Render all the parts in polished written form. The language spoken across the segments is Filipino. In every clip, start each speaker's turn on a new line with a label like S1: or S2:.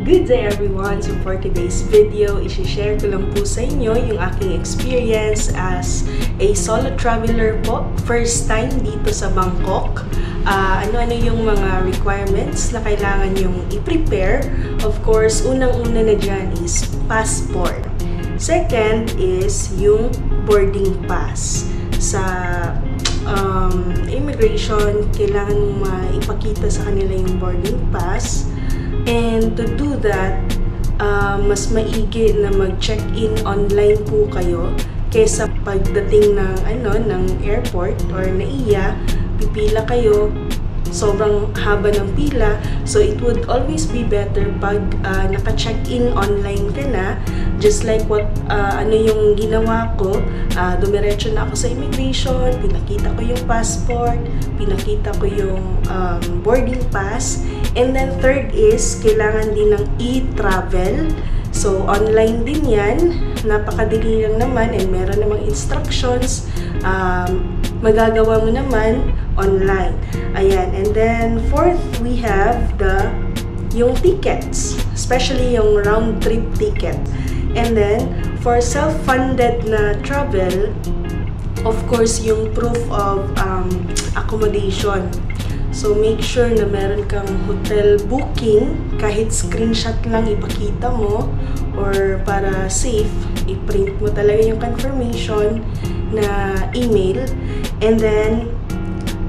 S1: Good day everyone! So for today's video, isi-share ko lang po sa inyo yung aking experience as a solo traveler po. First time dito sa Bangkok. Ano-ano yung mga requirements na kailangan yung i-prepare. Of course, unang-una na dyan is passport. Second is yung boarding pass. Sa immigration, kailangan maipakita sa kanila yung boarding pass. And to do that, mas maigi na mag-check-in online po kayo kaysa pagdating ng airport or NAIA, pipila kayo, sobrang haba ng pila. So it would always be better pag naka-check-in online ka na, just like what yung ginawa ko. Dumiretso na ako sa immigration, pinakita ko yung passport, pinakita ko yung boarding pass. And then third is, kailangan din ng e-travel. So, online din yan. Napakadali lang naman and meron namang instructions. Magagawa mo naman online. Ayan. And then fourth, we have yung tickets. Especially yung round-trip ticket. And then, for self-funded na travel, of course, yung proof of accommodation. So, make sure na meron kang hotel booking, kahit screenshot lang ipakita mo, or para safe, i-print mo talaga yung confirmation na email. And then,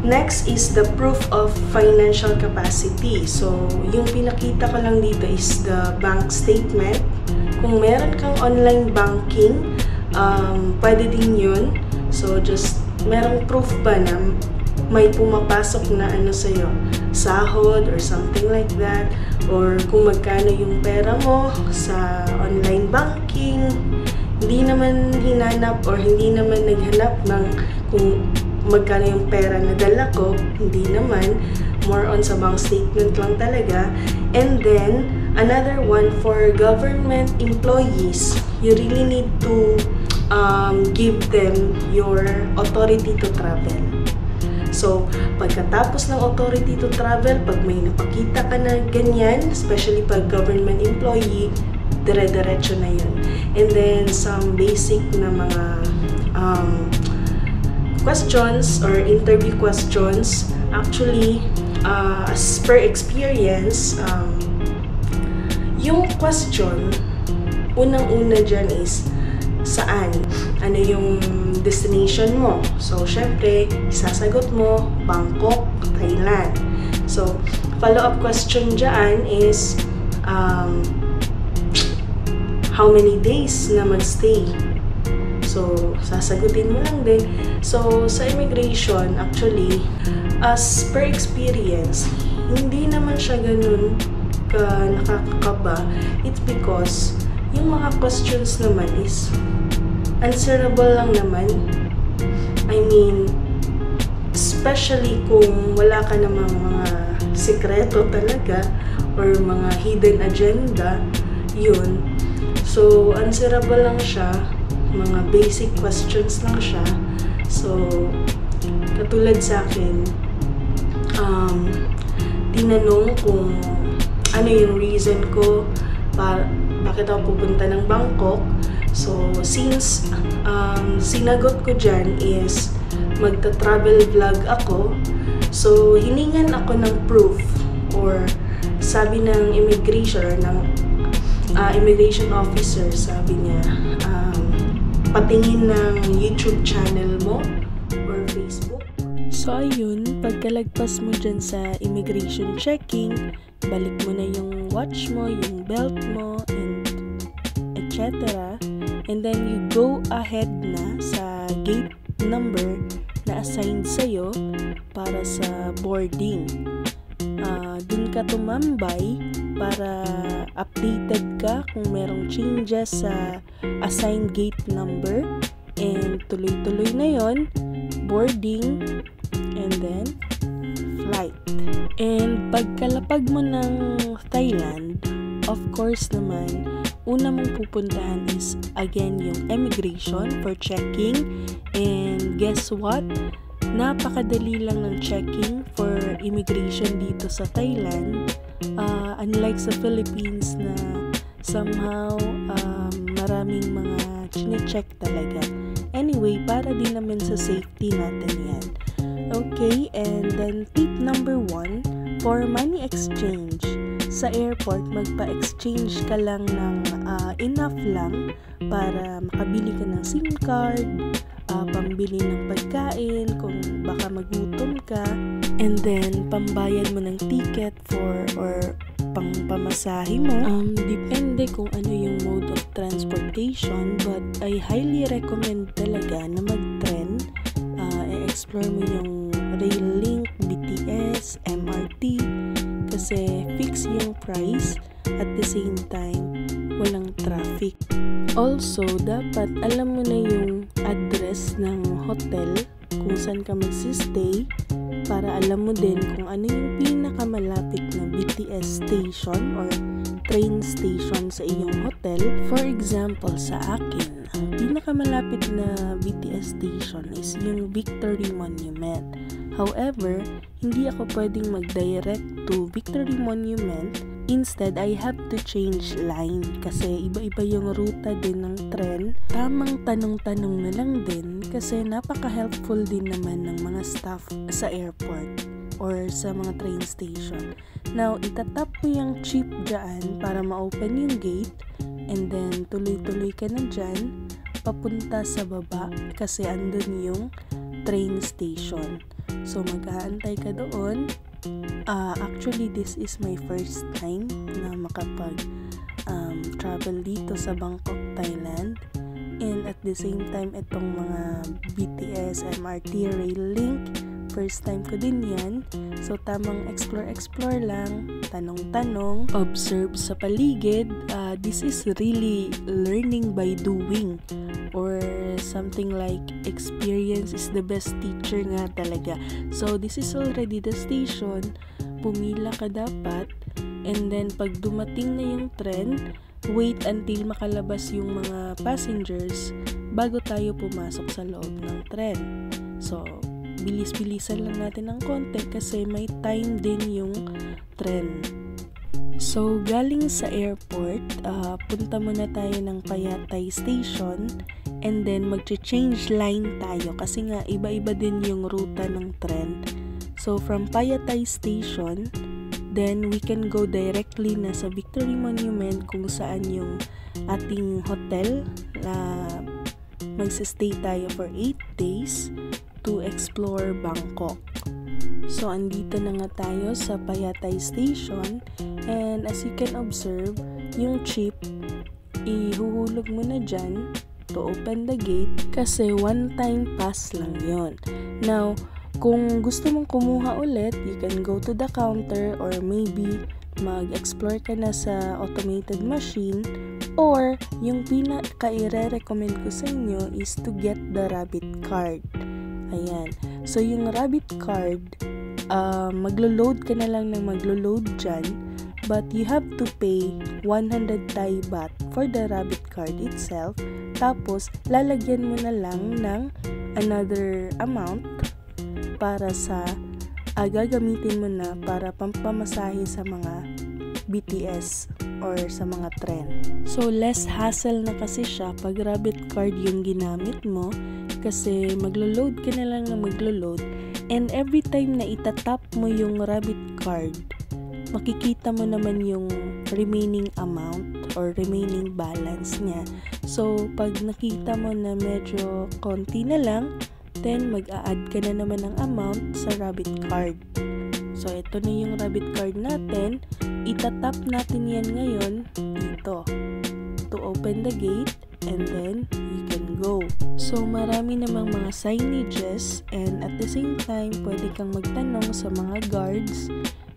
S1: next is the proof of financial capacity. So, yung pinakita ko lang dito is the bank statement. Kung meron kang online banking, pwede din yun. So, just merong proof ba na may pumapasok na sa'yo, sahod or something like that, or kung magkano yung pera mo sa online banking. Hindi naman hinanap or hindi naman naghanap ng kung magkano yung pera na dala ko, hindi naman, more on sa bank statement lang talaga. And then another one, for government employees, you really need to give them your authority to travel. So, pagkatapos ng authority to travel, pag may napakita ka na ganyan, especially pag government employee, dire-diretso na yun. And then, some basic na mga questions or interview questions. Actually, as per experience, yung question, unang-una dyan is, saan? Ano yung destination mo? So, syempre, isasagot mo, Bangkok, Thailand. So, follow-up question dyan is, how many days na mag-stay? So, sasagutin mo lang din. So, sa immigration, actually, as per experience, hindi naman siya ganun ka nakakakaba. It's because, yung mga questions naman is answerable lang naman. I mean, especially kung wala ka namang mga sikreto talaga or mga hidden agenda, yun. So, answerable lang siya. Mga basic questions lang siya. So, katulad sa akin, tinanong kung ano yung reason ko bakit ako pupunta ng Bangkok. So, since sinagot ko dyan is magta-travel vlog ako, so hiningan ako ng proof, or sabi ng immigration officer, sabi niya, patingin ng YouTube channel mo or Facebook. So, ayun, pagkalagpas mo dyan sa immigration checking, balik mo na yung watch mo, yung belt mo, and etc. And then you go ahead na sa gate number na assigned sa'yo para sa boarding. Dun ka tumambay para updated ka kung merong changes sa assigned gate number. And tuloy-tuloy na yon, boarding, and then flight. And pagkalapag mo ng Thailand, of course naman, una mong pupuntahan is again yung immigration for checking. And guess what? Napakadali lang ng checking for immigration dito sa Thailand. unlike sa Philippines na somehow maraming mga chine-check talaga. Anyway, para din naman sa safety natin yan. Okay, and then tip number 1, for money exchange. Sa airport, magpa-exchange ka lang ng enough lang para makabili ka ng SIM card, pambili ng pagkain kung baka magutom ka, and then pambayad mo ng ticket or pamasahe mo. Depende kung ano yung mode of transportation, but I highly recommend talaga na mag-tren. I-explore mo yung Rail Link, BTS, MRT, kasi fix yung price at the same time walang traffic. Also, dapat alam mo na yung address ng hotel kung saan ka magsistay para alam mo din kung ano yung pinakamalapit na BTS station or train station sa iyong hotel. For example, sa akin, ang pinakamalapit na BTS station is yung Victory Monument. However, hindi ako pwedeng mag-direct to Victory Monument. Instead, I have to change line kasi iba-iba yung ruta din ng tren. Tamang tanong-tanong na lang din kasi napaka-helpful din naman ng mga staff sa airport or sa mga train station. Now, itatap mo yung chip dyan para ma-open yung gate, and then tuloy-tuloy ka na dyan papunta sa baba kasi andun yung train station. So, mag-aantay ka doon. Actually, this is my first time na makapag-travel dito sa Bangkok, Thailand. And at the same time, itong mga BTS, MRT, Rail Link, first time ko din yan. So, tamang explore lang, tanong-tanong, observe sa paligid. This is really learning by doing, or something like experience is the best teacher nga talaga. So, this is already the station. Pumila ka dapat. And then, pag dumating na yung tren, wait until makalabas yung mga passengers bago tayo pumasok sa loob ng tren. So, bilis-bilisan lang natin ng konti kasi may time din yung tren. So, galing sa airport, punta muna tayo ng Payatay Station, and then mag-change line tayo kasi nga iba-iba din yung ruta ng tren. So, from Payatay Station, then we can go directly na sa Victory Monument kung saan yung ating hotel na magsistay tayo for 8 days to explore Bangkok. So, andito na nga tayo sa Payatay Station, and as you can observe, yung chip, ihuhulog mo na dyan to open the gate kasi one-time pass lang yon. Now, kung gusto mong kumuha ulit, you can go to the counter or maybe mag-explore ka na sa automated machine, or yung pinaka-i-recommend ko sa inyo is to get the rabbit card. Ayan. So, yung rabbit card, maglo-load ka na lang ng maglo-load dyan, but you have to pay 100 Thai baht for the rabbit card itself. Tapos, lalagyan mo na lang ng another amount para sa gagamitin mo na para pampamasahe sa mga BTS or sa mga tren. So, less hassle na kasi siya pag rabbit card yung ginamit mo kasi maglo-load ka na lang na maglo-load, and every time na itatap mo yung rabbit card, makikita mo naman yung remaining amount or remaining balance niya. So, pag nakita mo na medyo konti na lang, then mag-a-add ka na naman ng amount sa rabbit card. So, ito na yung rabbit card natin. Itatap natin yan ngayon dito to open the gate, and then you can go. So, marami namang mga signages, and at the same time, pwede kang magtanong sa mga guards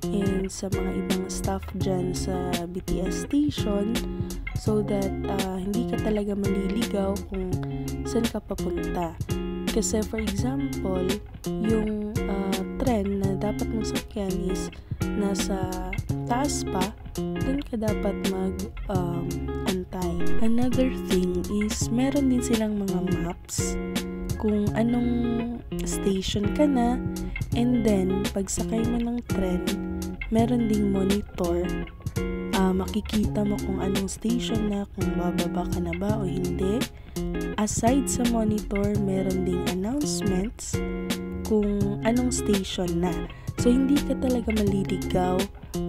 S1: and sa mga ibang staff dyan sa BTS station so that hindi ka talaga maliligaw kung saan ka papunta. Kasi for example, yung tren na dapat mong sakyan is nasa taas pa, dun ka dapat mag-antay. Another thing is, meron din silang mga maps kung anong station ka na, and then, pag sakay mo ng tren, meron ding monitor makikita mo kung anong station na, kung bababa ka na ba o hindi. Aside sa monitor, meron ding announcements kung anong station na. So, hindi ka talaga maliligaw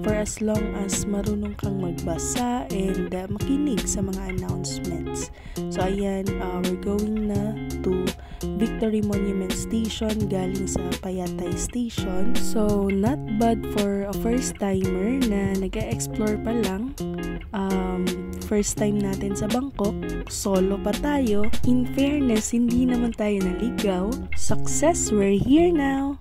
S1: for as long as marunong kang magbasa and makinig sa mga announcements. So, ayan, we're going na to Victory Monument Station galing sa Payatay Station. So, not bad for a first-timer na nag-explore pa lang. First time natin sa Bangkok, solo pa tayo. In fairness, hindi naman tayo naligaw. Success, we're here now!